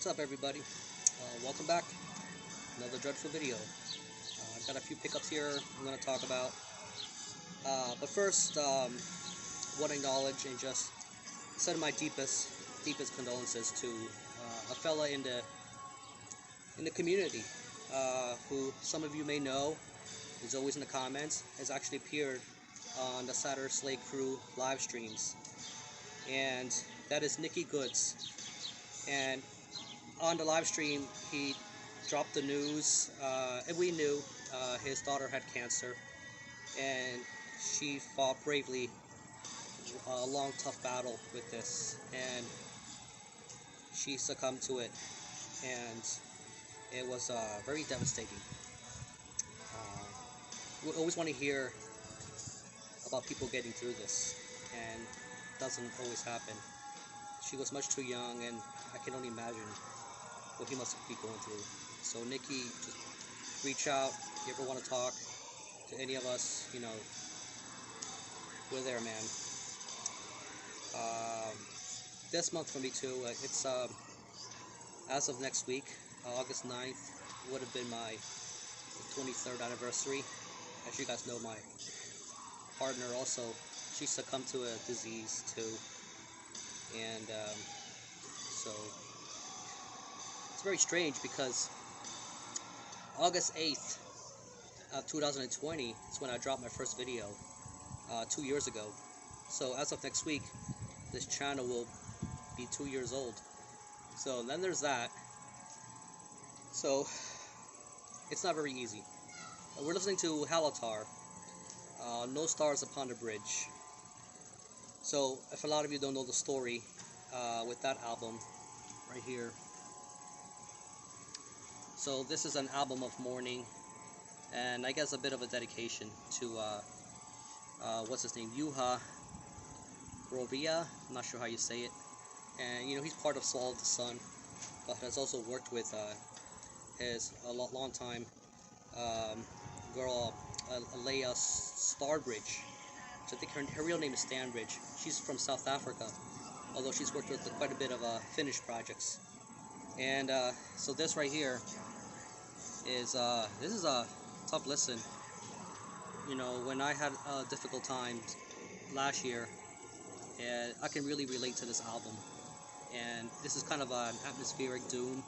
What's up, everybody? Welcome back. Another dreadful video. I've got a few pickups here I'm going to talk about. But first, want to acknowledge and just send my deepest condolences to a fella in the community who some of you may know is always in the comments, has actually appeared on the Saturday Slay Crew live streams, and that is Nicky Goods. And on the live stream, he dropped the news, and we knew his daughter had cancer, and she fought bravely a long, tough battle with this, and she succumbed to it, and it was very devastating. We always want to hear about people getting through this, and it doesn't always happen. She was much too young, and I can only imagine what he must be going through. So Nicky, just reach out if you ever want to talk to any of us. You know, we're there, man. This month for me too, it's as of next week, August 9th, would have been my 23rd anniversary. As you guys know, my partner also, she succumbed to a disease too, and so it's very strange because August 8th of 2020 is when I dropped my first video 2 years ago. So as of next week, this channel will be 2 years old. So then there's that. So it's not very easy. We're listening to Harlow, No Stars Upon the Bridge. So if a lot of you don't know the story with that album right here. So this is an album of mourning, and I guess a bit of a dedication to what's his name, Ieschure. I'm not sure how you say it. And you know, he's part of Shawl of the Sun, but has also worked with his long time girl, Leia Starbridge. So I think her real name is Stanbridge. She's from South Africa, although she's worked with quite a bit of Finnish projects. And so this right here is this is a tough listen. You know, when I had difficult times last year, and I can really relate to this album. And this is kind of an atmospheric doom.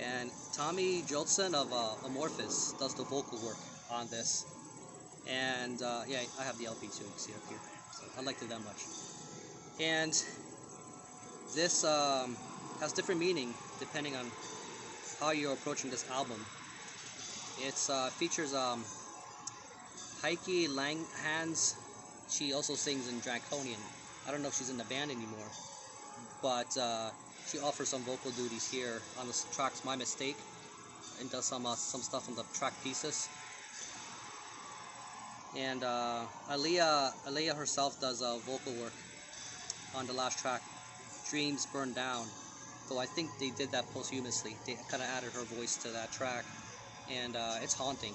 And Tommy Jolson of Amorphous does the vocal work on this. And yeah, I have the LP too, you can see up here. So I liked it that much. And this has different meaning depending on how you're approaching this album. It's features Heike Langhans. She also sings in Draconian. I don't know if she's in the band anymore, but she offers some vocal duties here on the tracks My Mistake, and does some stuff on the track Pieces. And Aaliyah herself does vocal work on the last track, Dreams Burn Down, though I think they did that posthumously. They kind of added her voice to that track, and it's haunting.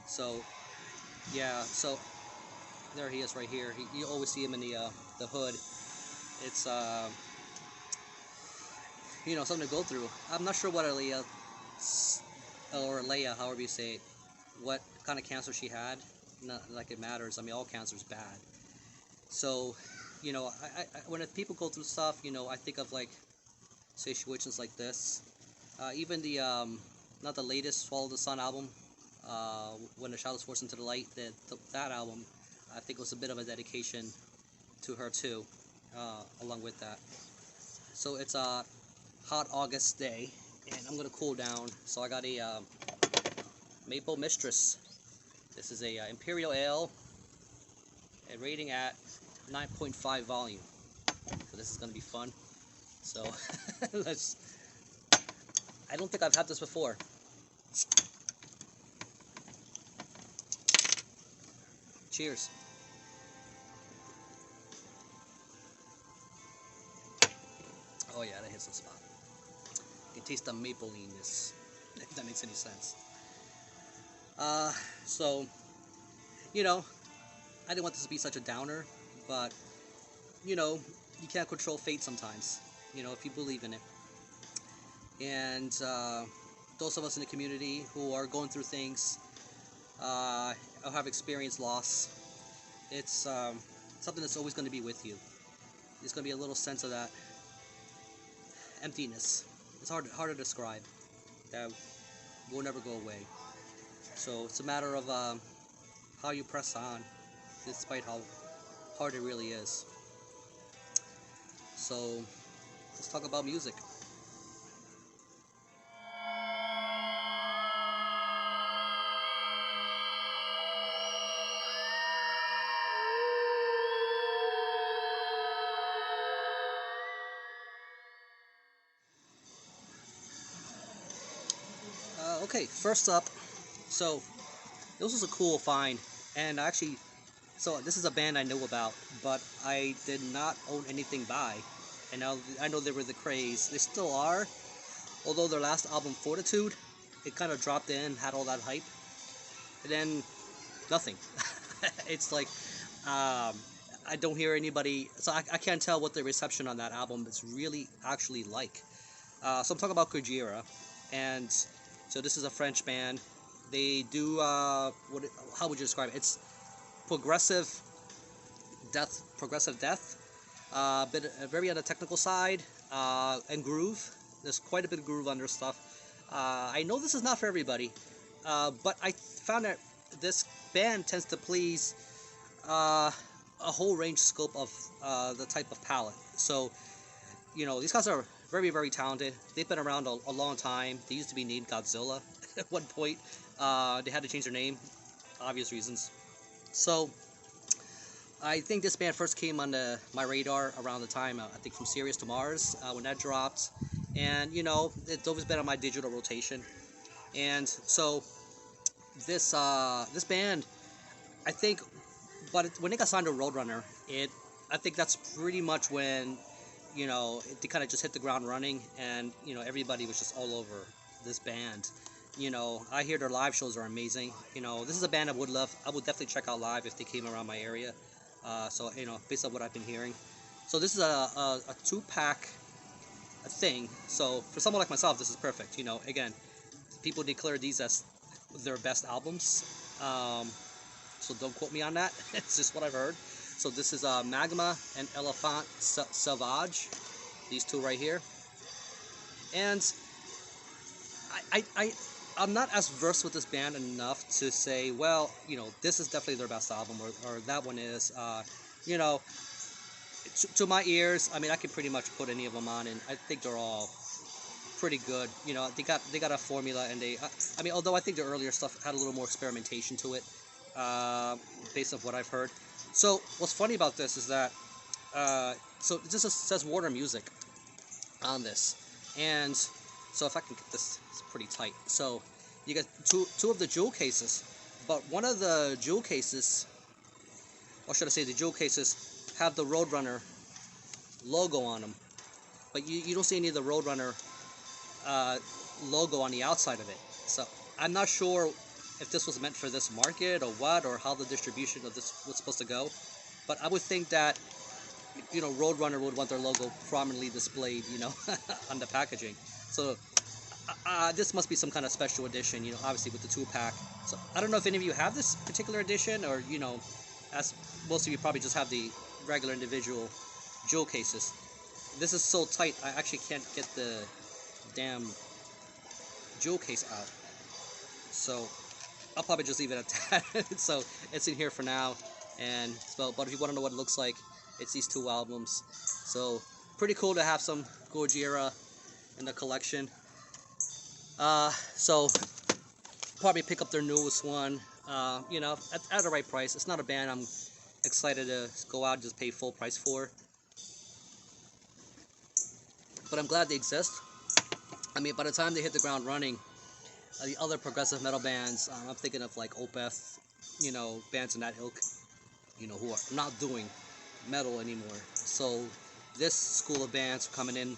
So yeah, so there he is right here. You always see him in the hood. It's you know, something to go through. I'm not sure what Aaliyah, or Leia, however you say it, what kind of cancer she had. Not like it matters. I mean, all cancer is bad. So, you know, I when people go through stuff, you know, I think of like situations like this. Even the not the latest Swallow the Sun album, When the Shadows Force Into the Light, that album, I think was a bit of a dedication to her too, along with that. So it's a hot August day, and I'm gonna cool down. So I got a Maple Mistress. This is a Imperial Ale, a rating at 9.5 volume. So this is gonna be fun. So let's. I don't think I've had this before. Cheers. Oh yeah, that hits the spot. You can taste the maple-iness, if that makes any sense. So, you know, I didn't want this to be such a downer, but, you know, you can't control fate sometimes, you know, if you believe in it. and those of us in the community who are going through things, or have experienced loss, it's something that's always going to be with you. There's going to be a little sense of that emptiness. It's hard to describe. That will never go away. So it's a matter of how you press on, despite how hard it really is. So let's talk about music. Okay, first up, so this was a cool find, and actually, so this is a band I knew about, but I did not own anything by, and now I know they were the craze. They still are, although their last album, Fortitude, it kind of dropped in, had all that hype, and then nothing. It's like, I don't hear anybody, so I can't tell what the reception on that album is really actually like. So I'm talking about Kojira, and so this is a French band. They do, how would you describe it? It's progressive death, but very on the technical side, and groove. There's quite a bit of groove on their stuff. I know this is not for everybody, but I found that this band tends to please a whole range scope of the type of palette. So, you know, these guys are very, very talented. They've been around a long time. They used to be named Godzilla at one point. They had to change their name, obvious reasons. So I think this band first came on my radar around the time, I think, from Sirius to Mars, when that dropped. And, you know, it's always been on my digital rotation. And so this band, I think, but when they got signed to Roadrunner, I think that's pretty much when, you know, they kind of just hit the ground running, and, you know, everybody was just all over this band. You know, I hear their live shows are amazing. You know, this is a band I would definitely check out live if they came around my area. So, you know, based on what I've been hearing. So this is a 2-pack thing. So for someone like myself, this is perfect. You know, again, people declare these as their best albums. So don't quote me on that. It's just what I've heard. So this is Magma and Elephant Sauvage. These two right here. And I'm not as versed with this band enough to say, well, you know, this is definitely their best album, or that one is. You know, to my ears, I mean, I can pretty much put any of them on, and I think they're all pretty good. You know, they got a formula, and I mean, although I think the earlier stuff had a little more experimentation to it, based on what I've heard. So what's funny about this is that, so it just says Warner Music on this, and so if I can get this, it's pretty tight. So you get two of the jewel cases, but one of the jewel cases, or should I say the jewel cases, have the Roadrunner logo on them, but you don't see any of the Roadrunner logo on the outside of it. So I'm not sure if this was meant for this market or what, or how the distribution of this was supposed to go, but I would think that, you know, Roadrunner would want their logo prominently displayed, you know, on the packaging. So this must be some kind of special edition, you know, obviously with the 2-pack. So I don't know if any of you have this particular edition, or, you know, as most of you probably just have the regular individual jewel cases. This is so tight, I actually can't get the damn jewel case out. So I'll probably just leave it at that. So it's in here for now. And so, but if you want to know what it looks like, it's these 2 albums. So pretty cool to have some Kojira in the collection. So probably pick up their newest one. You know, at the right price. It's not a band I'm excited to go out and just pay full price for, but I'm glad they exist. I mean, by the time they hit the ground running, the other progressive metal bands, I'm thinking of like Opeth, you know, bands in that ilk, you know, who are not doing metal anymore. So this school of bands are coming in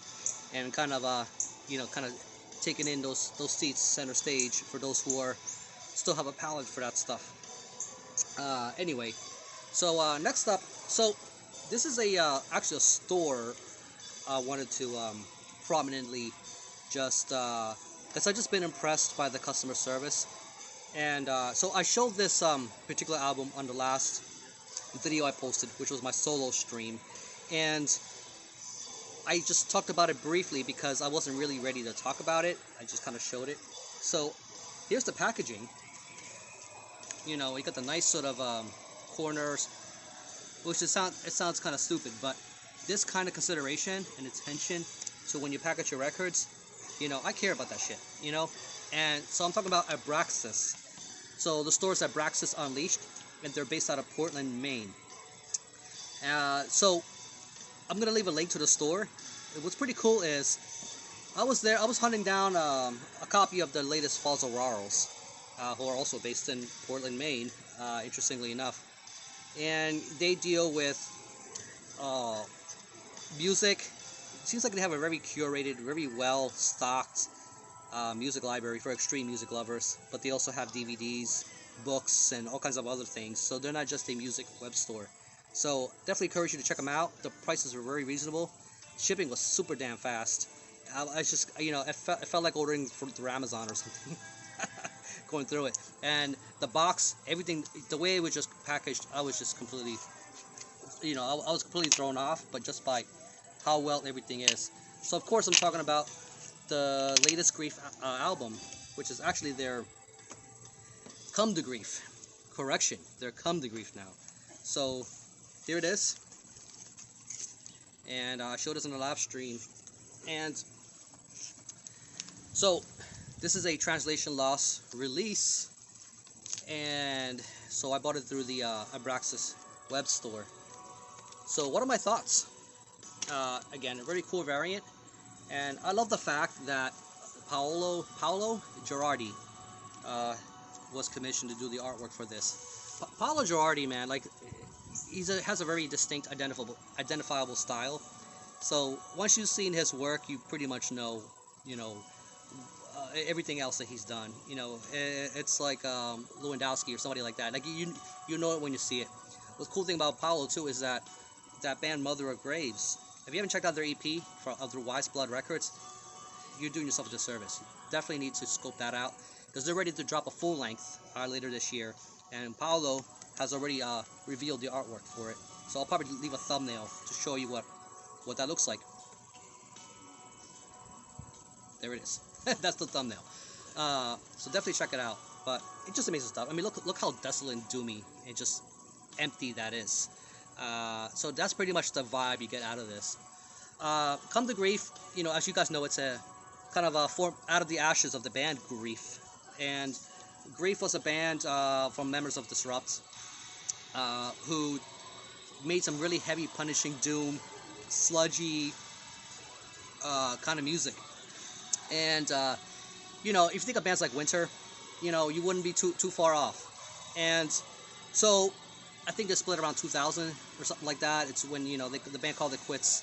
and kind of, you know, kind of taking in those seats center stage for those who are still have a palate for that stuff. Anyway, so next up, so this is actually a store I wanted to prominently just because I've just been impressed by the customer service. And so I showed this particular album on the last video I posted, which was my solo stream, and I just talked about it briefly because I wasn't really ready to talk about it. I just kind of showed it. So here's the packaging. You know, you got the nice sort of corners, which it sounds kind of stupid, but this kind of consideration and attention to when you package your records, you know, I care about that shit, you know. And so I'm talking about Abraxas. So the store is Abraxas Unleashed, and they're based out of Portland, Maine. So I'm gonna leave a link to the store. What's pretty cool is I was hunting down a copy of the latest Falls of Rauros, who are also based in Portland, Maine, interestingly enough. And they deal with music. It seems like they have a very curated, very well stocked music library for extreme music lovers, but they also have DVDs, books, and all kinds of other things. So they're not just a music web store. So definitely encourage you to check them out. The prices were very reasonable. Shipping was super damn fast. I just, you know, it felt like ordering through Amazon or something. Going through it. And the box, everything, the way it was just packaged, I was just completely, you know, I was completely thrown off, but just by how well everything is. So of course I'm talking about the latest Grief album, which is actually their Come to Grief. Correction, their Come to Grief now. So here it is. And I showed this in the live stream. And so this is a translation loss release, and so I bought it through the Abraxas web store. So what are my thoughts? Again, a very cool variant, and I love the fact that Paolo Girardi was commissioned to do the artwork for this. Paolo Girardi, man, like has a very distinct, identifiable style. So once you've seen his work, you pretty much know, you know, everything else that he's done. You know, it's like Lewandowski or somebody like that. Like you know it when you see it. The cool thing about Paolo too is that band Mother of Graves. If you haven't checked out their EP through Wise Blood Records, you're doing yourself a disservice. You definitely need to scope that out because they're ready to drop a full length later this year, and Paolo has already revealed the artwork for it. So I'll probably leave a thumbnail to show you what that looks like. There it is. That's the thumbnail. So definitely check it out. But it's just amazing stuff. I mean, look how desolate and doomy and just empty that is. So that's pretty much the vibe you get out of this. Come to Grief, you know, as you guys know, it's a kind of a form out of the ashes of the band Grief. And Grief was a band from members of Disrupt who made some really heavy, punishing doom, sludgy kind of music. And you know, if you think of bands like Winter, you know, you wouldn't be too far off. And so I think they split around 2000 or something like that. It's when, you know, the band called it quits,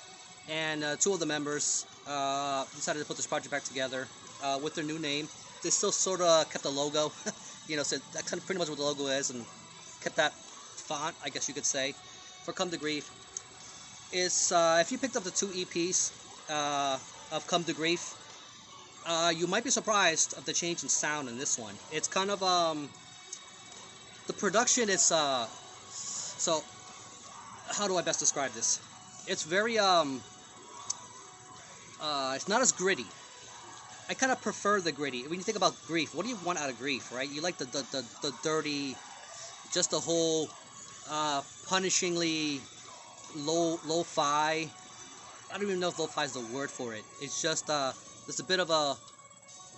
and two of the members decided to put this project back together with their new name. They still sort of kept the logo, you know, so that's kind of pretty much what the logo is, and kept that font, I guess you could say, for Come to Grief. Is if you picked up the two EPs of Come to Grief, you might be surprised of the change in sound in this one. It's kind of the production is so how do I best describe this? It's very it's not as gritty. I kind of prefer the gritty. When you think about Grief, what do you want out of Grief, right? You like the dirty, just the whole punishingly lo-fi. I don't even know if lo-fi is the word for it. It's just there's a bit of a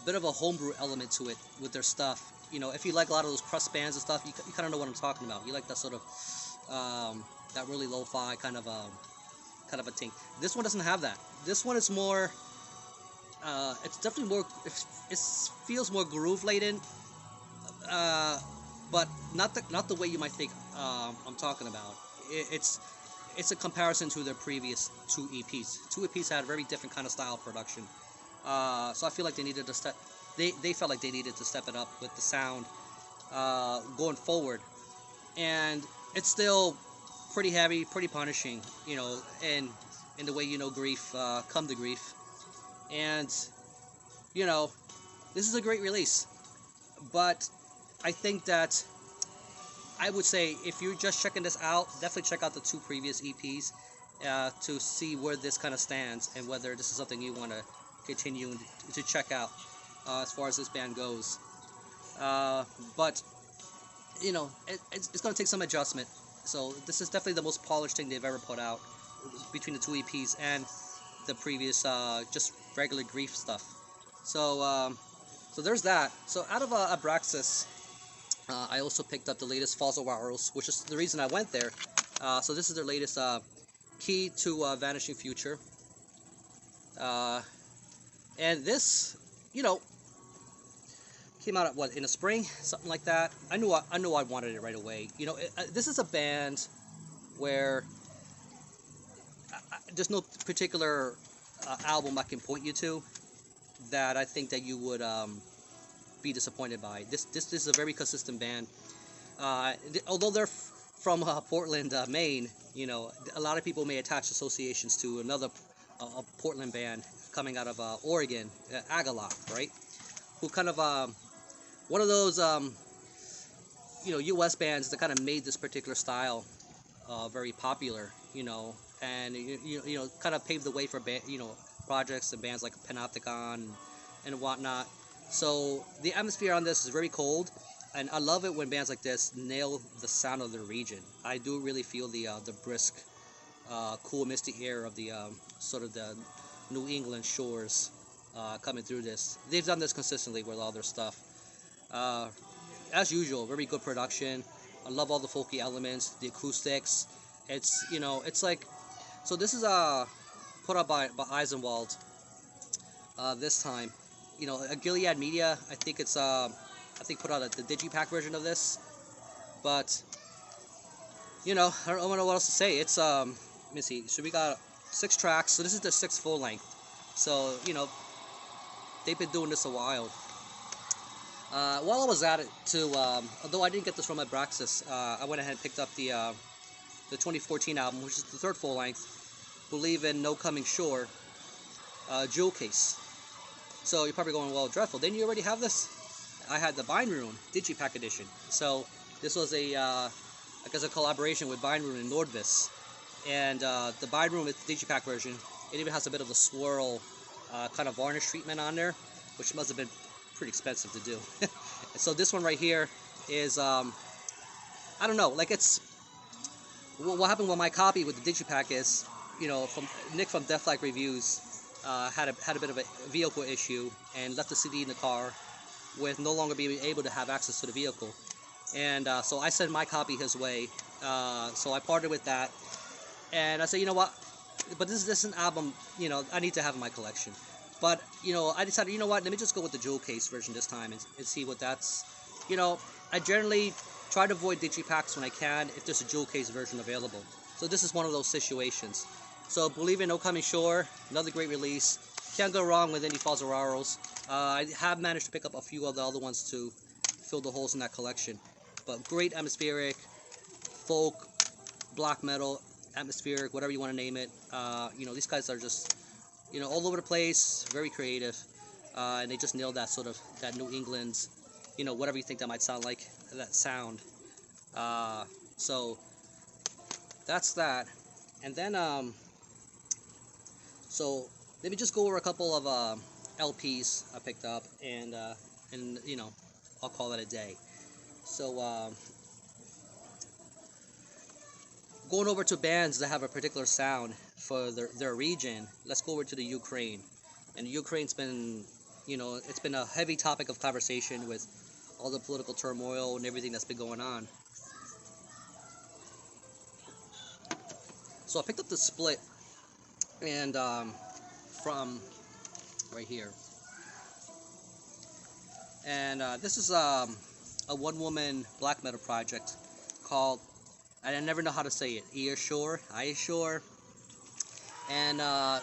homebrew element to it with their stuff. You know, if you like a lot of those crust bands and stuff, you kind of know what I'm talking about. You like that sort of that really lo-fi kind of a thing. This one doesn't have that. This one is more. It's definitely more. It feels more groove laden, but not the way you might think I'm talking about. It's a comparison to their previous two EPs. Two EPs had a very different kind of style of production. So I feel like they needed to step. They felt like they needed to step it up with the sound going forward, and it's still pretty heavy, pretty punishing, you know, and in the way, you know, Grief, Come to Grief, and you know, this is a great release. But I think that I would say if you're just checking this out, definitely check out the 2 previous EPs to see where this kind of stands and whether this is something you want to continue to check out as far as this band goes. But you know, it's going to take some adjustment. So this is definitely the most polished thing they've ever put out between the 2 EPs and the previous just regular grief stuff. So so there's that. So out of Abraxas, I also picked up the latest Fossil Rauros, which is the reason I went there. So this is their latest Key to Vanishing Future. And this, you know, came out at what, in the spring, something like that. I knew I wanted it right away. You know, this is a band where there's no particular album I can point you to that I think that you would be disappointed by. This is a very consistent band. Although they're from Portland, Maine, you know, a lot of people may attach associations to another Portland band coming out of Oregon, Agalock, right? Who kind of one of those you know, U.S. bands that kind of made this particular style very popular, you know, and you know kind of paved the way for you know, projects and bands like Panopticon and whatnot. So the atmosphere on this is very cold, and I love it when bands like this nail the sound of their region. I do really feel the brisk, cool, misty air of the sort of the New England shores coming through this. They've done this consistently with all their stuff. As usual, very good production. I love all the folky elements, the acoustics. It's, you know, it's like, so this is put up by Eisenwald this time. You know, a Gilead Media, I think it's I think put out the digipack version of this. But you know, I don't know what else to say. It's let me see. So we got 6 tracks. So this is the 6th full length. So, you know, they've been doing this a while. While I was at it too, although I didn't get this from Abraxas, I went ahead and picked up the 2014 album, which is the 3rd full length, Believe in No Coming Shore, jewel case. So you're probably going, well, Dreadful, didn't you already have this? I had the Bind Rune Digipack edition. So this was I guess a collaboration with Bind Rune and Nordvis. And the Bind Rune with the Digipack version, it even has a bit of a swirl kind of varnish treatment on there, which must have been pretty expensive to do. So this one right here is, I don't know, like it's, what happened with my copy with the Digipack is, you know, from Nick from Deathlike Reviews had a bit of a vehicle issue and left the CD in the car with no longer being able to have access to the vehicle. And so I sent my copy his way, so I parted with that. And I said, you know what, but this is an album, you know, I need to have in my collection. But, you know, I decided, you know what, let me just go with the jewel case version this time and see what that's, you know, I generally try to avoid digipacks when I can if there's a jewel case version available. So this is one of those situations. So Believe in No Coming Shore, another great release. Can't go wrong with any Fossil Rauros. I have managed to pick up a few of the other ones to fill the holes in that collection. But great atmospheric, folk, black metal, atmospheric, whatever you want to name it. You know, these guys are just, you know, all over the place, very creative, and they just nailed that sort of, that New England, you know, whatever you think that might sound like, that sound. So that's that. And then, so let me just go over a couple of LPs I picked up, and you know, I'll call that a day. So going over to bands that have a particular sound for their region, let's go over to the Ukraine. And Ukraine's been, you know, it's been a heavy topic of conversation with all the political turmoil and everything that's been going on. So I picked up the Split, and from right here. And this is a one-woman black metal project called, and I never know how to say it, Ieschure. And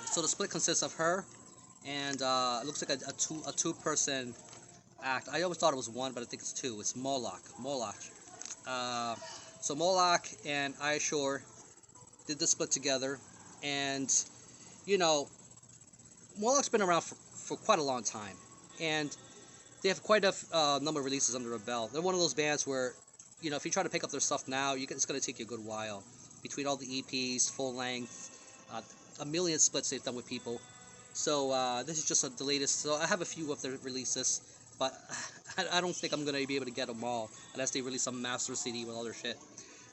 so the Split consists of her, and it looks like a two-person act. I always thought it was one, but I think it's two. It's Moloch. So Moloch and Ieschure did the Split together, and you know, Moloch's been around for quite a long time. and they have quite a number of releases under their belt. They're one of those bands where, you know, if you try to pick up their stuff now, it's going to take you a good while. Between all the EPs, full length, a million splits they've done with people. So this is just the latest. So I have a few of their releases, but I don't think I'm going to be able to get them all unless they release some master CD with all their shit.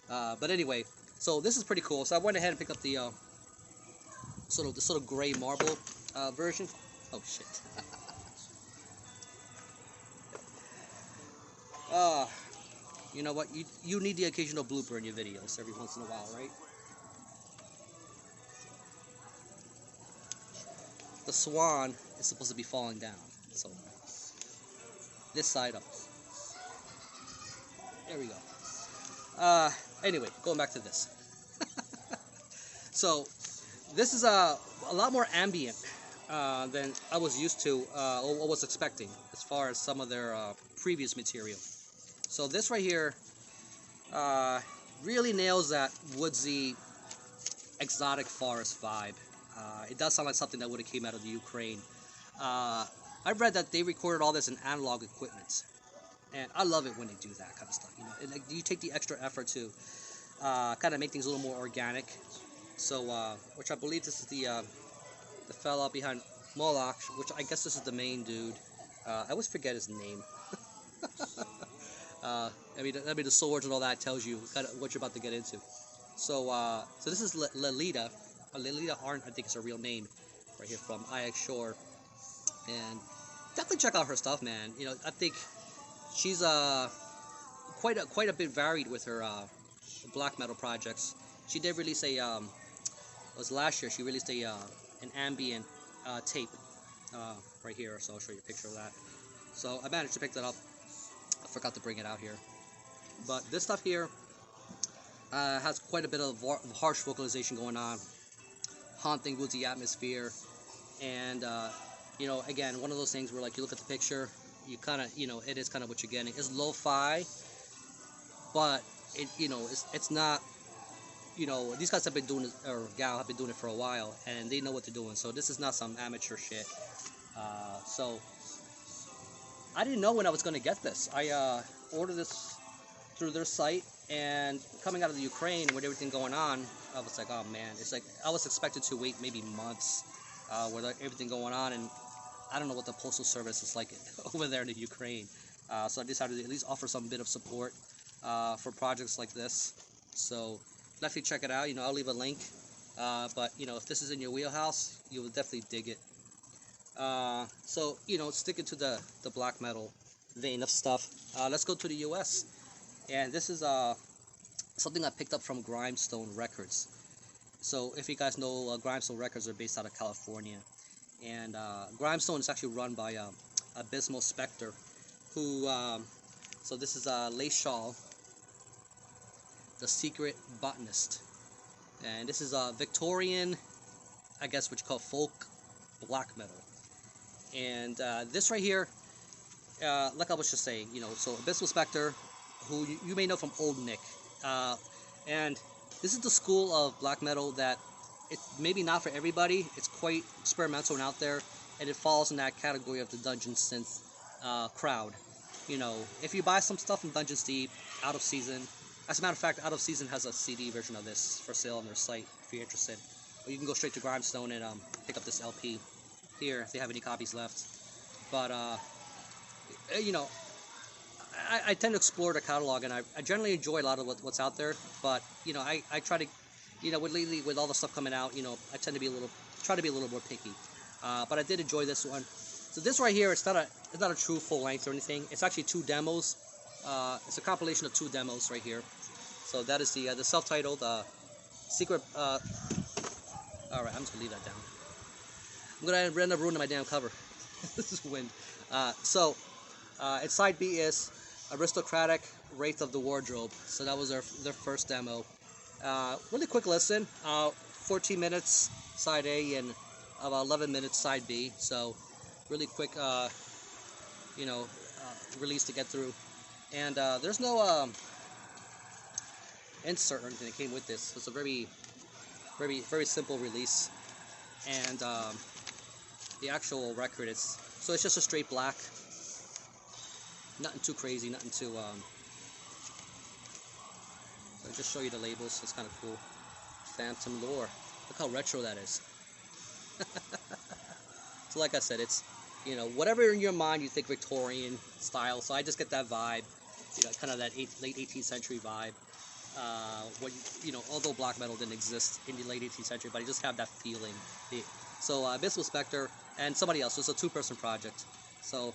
But anyway, so this is pretty cool. So I went ahead and picked up the sort of gray marble version. Oh shit. You know what? You need the occasional blooper in your videos every once in a while, right? The swan is supposed to be falling down, so this side up. There we go. Anyway, going back to this. So this is a lot more ambient than I was used to or was expecting as far as some of their previous material. So this right here really nails that woodsy, exotic forest vibe. It does sound like something that would have came out of the Ukraine. I read that they recorded all this in analog equipment, and I love it when they do that kind of stuff. You know, and, like, you take the extra effort to kind of make things a little more organic. So, which I believe this is the fella behind Moloch, which I guess this is the main dude. I always forget his name. I mean the swords and all that tells you kind of what you're about to get into. So, so this is Lolita. Lolita Arndt, I think is her real name, right here from Ieschure. And definitely check out her stuff, man. You know, I think she's quite a bit varied with her black metal projects. She did release a it was last year. She released a an ambient tape right here. So I'll show you a picture of that. So I managed to pick that up. I forgot to bring it out here, but this stuff here has quite a bit of harsh vocalization going on, haunting woodsy atmosphere, and you know, again, one of those things where, like, you look at the picture, you kind of, you know, it is kind of what you're getting. It's lo-fi, but it, you know, it's not, you know, these guys have been doing it, or gal have been doing it for a while, and they know what they're doing. So this is not some amateur shit. So I didn't know when I was going to get this. I ordered this through their site, and coming out of the Ukraine with everything going on, I was like, oh man, it's like I was expected to wait maybe months with everything going on, and I don't know what the postal service is like over there in the Ukraine. So I decided to at least offer some bit of support for projects like this. So definitely check it out. You know, I'll leave a link. But you know, if this is in your wheelhouse, you will definitely dig it. So, you know, sticking to the black metal vein of stuff, let's go to the US. And this is something I picked up from Grindstone Records. So if you guys know, Grindstone Records are based out of California, and Grindstone is actually run by Abysmal Spectre, who so this is Shawl, the secret botanist, and this is Victorian, I guess what you call folk black metal. And this right here, like I was just saying, you know, so Abysmal Spectre, who you may know from Old Nick, and this is the school of black metal that it's maybe not for everybody. It's quite experimental and out there, and it falls in that category of the Dungeon Synth crowd. You know, if you buy some stuff from Dungeons Deep, Out of Season, as a matter of fact, Out of Season has a CD version of this for sale on their site if you're interested. Or you can go straight to Grindstone and pick up this LP here if they have any copies left. But you know, I tend to explore the catalog, and I generally enjoy a lot of what's out there. But you know, I try to, you know, lately with all the stuff coming out, you know, I tend to be try to be a little more picky. But I did enjoy this one. So this right here, it's not a true full length or anything. It's actually 2 demos. It's a compilation of 2 demos right here. So that is the self-titled secret. All right, I'm just gonna leave that down. I'm gonna end up ruining my damn cover. This is wind. So its side B is Aristocratic Wraith of the Wardrobe. So that was their first demo. Really quick listen. 14 minutes side A and about 11 minutes side B. So really quick, you know, release to get through. And there's no insert or anything that came with this. It's a very simple release. And the actual record is, so it's just a straight black, nothing too crazy, nothing too so I'll just show you the labels. It's kind of cool. Phantom Lore, look how retro that is. So like I said, it's, you know, whatever in your mind you think Victorian style, so I just get that vibe, you know, kind of that late 18th century vibe. What you know, although black metal didn't exist in the late 18th century, but I just have that feeling. So Abysmal Spectre and somebody else. It's a two-person project. So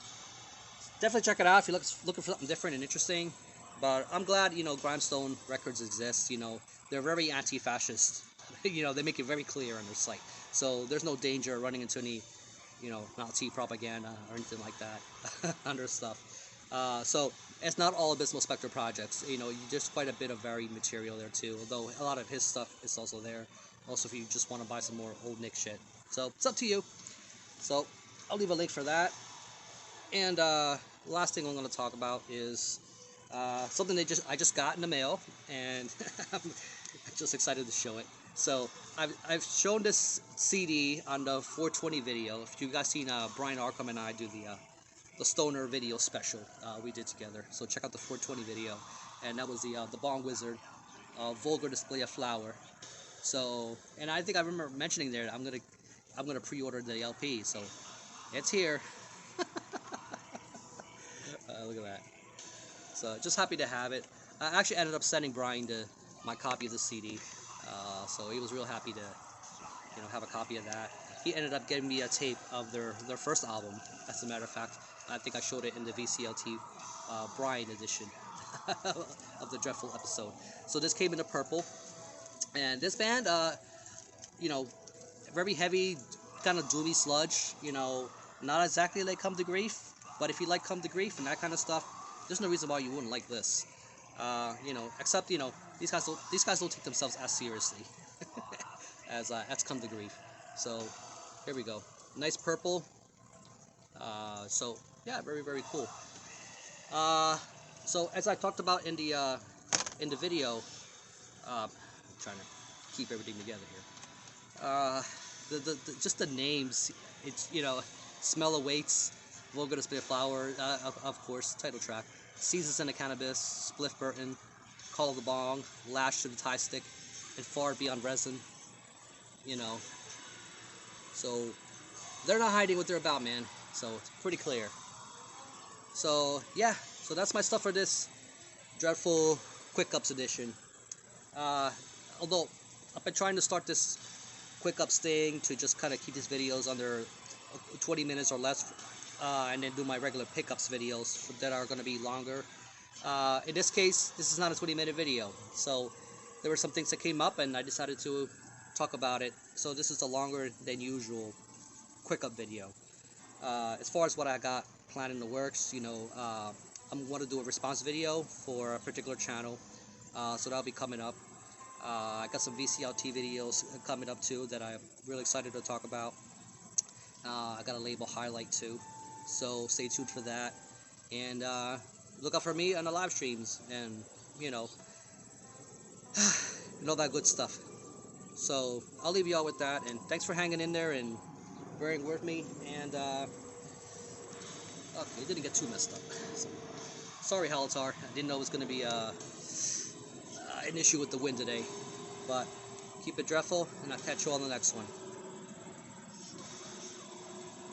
definitely check it out if you're looking for something different and interesting. But I'm glad, you know, Grindstone Records exists. You know, they're very anti-fascist. You know, they make it very clear on their site. So there's no danger of running into any, you know, Nazi propaganda or anything like that on their stuff. So it's not all Abysmal Spectre projects. You know, there's quite a bit of varied material there too. Although a lot of his stuff is also there. Also, if you just want to buy some more old Nick shit. So it's up to you. So I'll leave a link for that. And last thing I'm going to talk about is something I just got in the mail, and I'm just excited to show it. So I've shown this CD on the 420 video. If you guys seen Brian Arkham and I do the Stoner video special we did together, so check out the 420 video. And that was the Bong Wizard Vulgar Display of Flower. So, and I think I remember mentioning there that I'm gonna pre-order the LP, so it's here. Look at that. So just happy to have it. I actually ended up sending Brian my copy of the CD, so he was real happy to, you know, have a copy of that. He ended up getting me a tape of their first album. As a matter of fact, I think I showed it in the VCLT Brian edition of the Dreadful episode. So this came in the purple, and this band, you know, very heavy, kind of doomy sludge. You know, not exactly like Come to Grief, but if you like Come to Grief and that kind of stuff, there's no reason why you wouldn't like this. You know, except, you know, these guys don't take themselves as seriously as Come to Grief. So here we go, nice purple. So yeah, very, very cool. So as I talked about in the video, I'm trying to keep everything together here. Just the names, it's, you know, Smell Awaits, Vulgar Display of Flower, of course, title track. Seasons in the Cannabis, Spliff Burton, Call of the Bong, Lash to the Tie Stick, and Far Beyond Resin. You know, so they're not hiding what they're about, man. So it's pretty clear. So yeah, so that's my stuff for this Dreadful Quickups edition. Although I've been trying to start this Quickups thing to just kind of keep these videos under 20 minutes or less, and then do my regular pickups videos that are going to be longer. In this case, this is not a 20-minute video, so there were some things that came up and I decided to talk about it. So this is a longer than usual Quickup video. As far as what I got planned in the works, you know, I'm going to do a response video for a particular channel, so that'll be coming up. I got some VCLT videos coming up too that I'm really excited to talk about. I got a label highlight too, so stay tuned for that. And look out for me on the live streams, and you know, all that good stuff. So I'll leave you all with that, and thanks for hanging in there and bearing with me. And okay, it didn't get too messed up. So, sorry, Halatar. I didn't know it was going to be an issue with the wind today. But keep it dreadful, and I'll catch you all on the next one.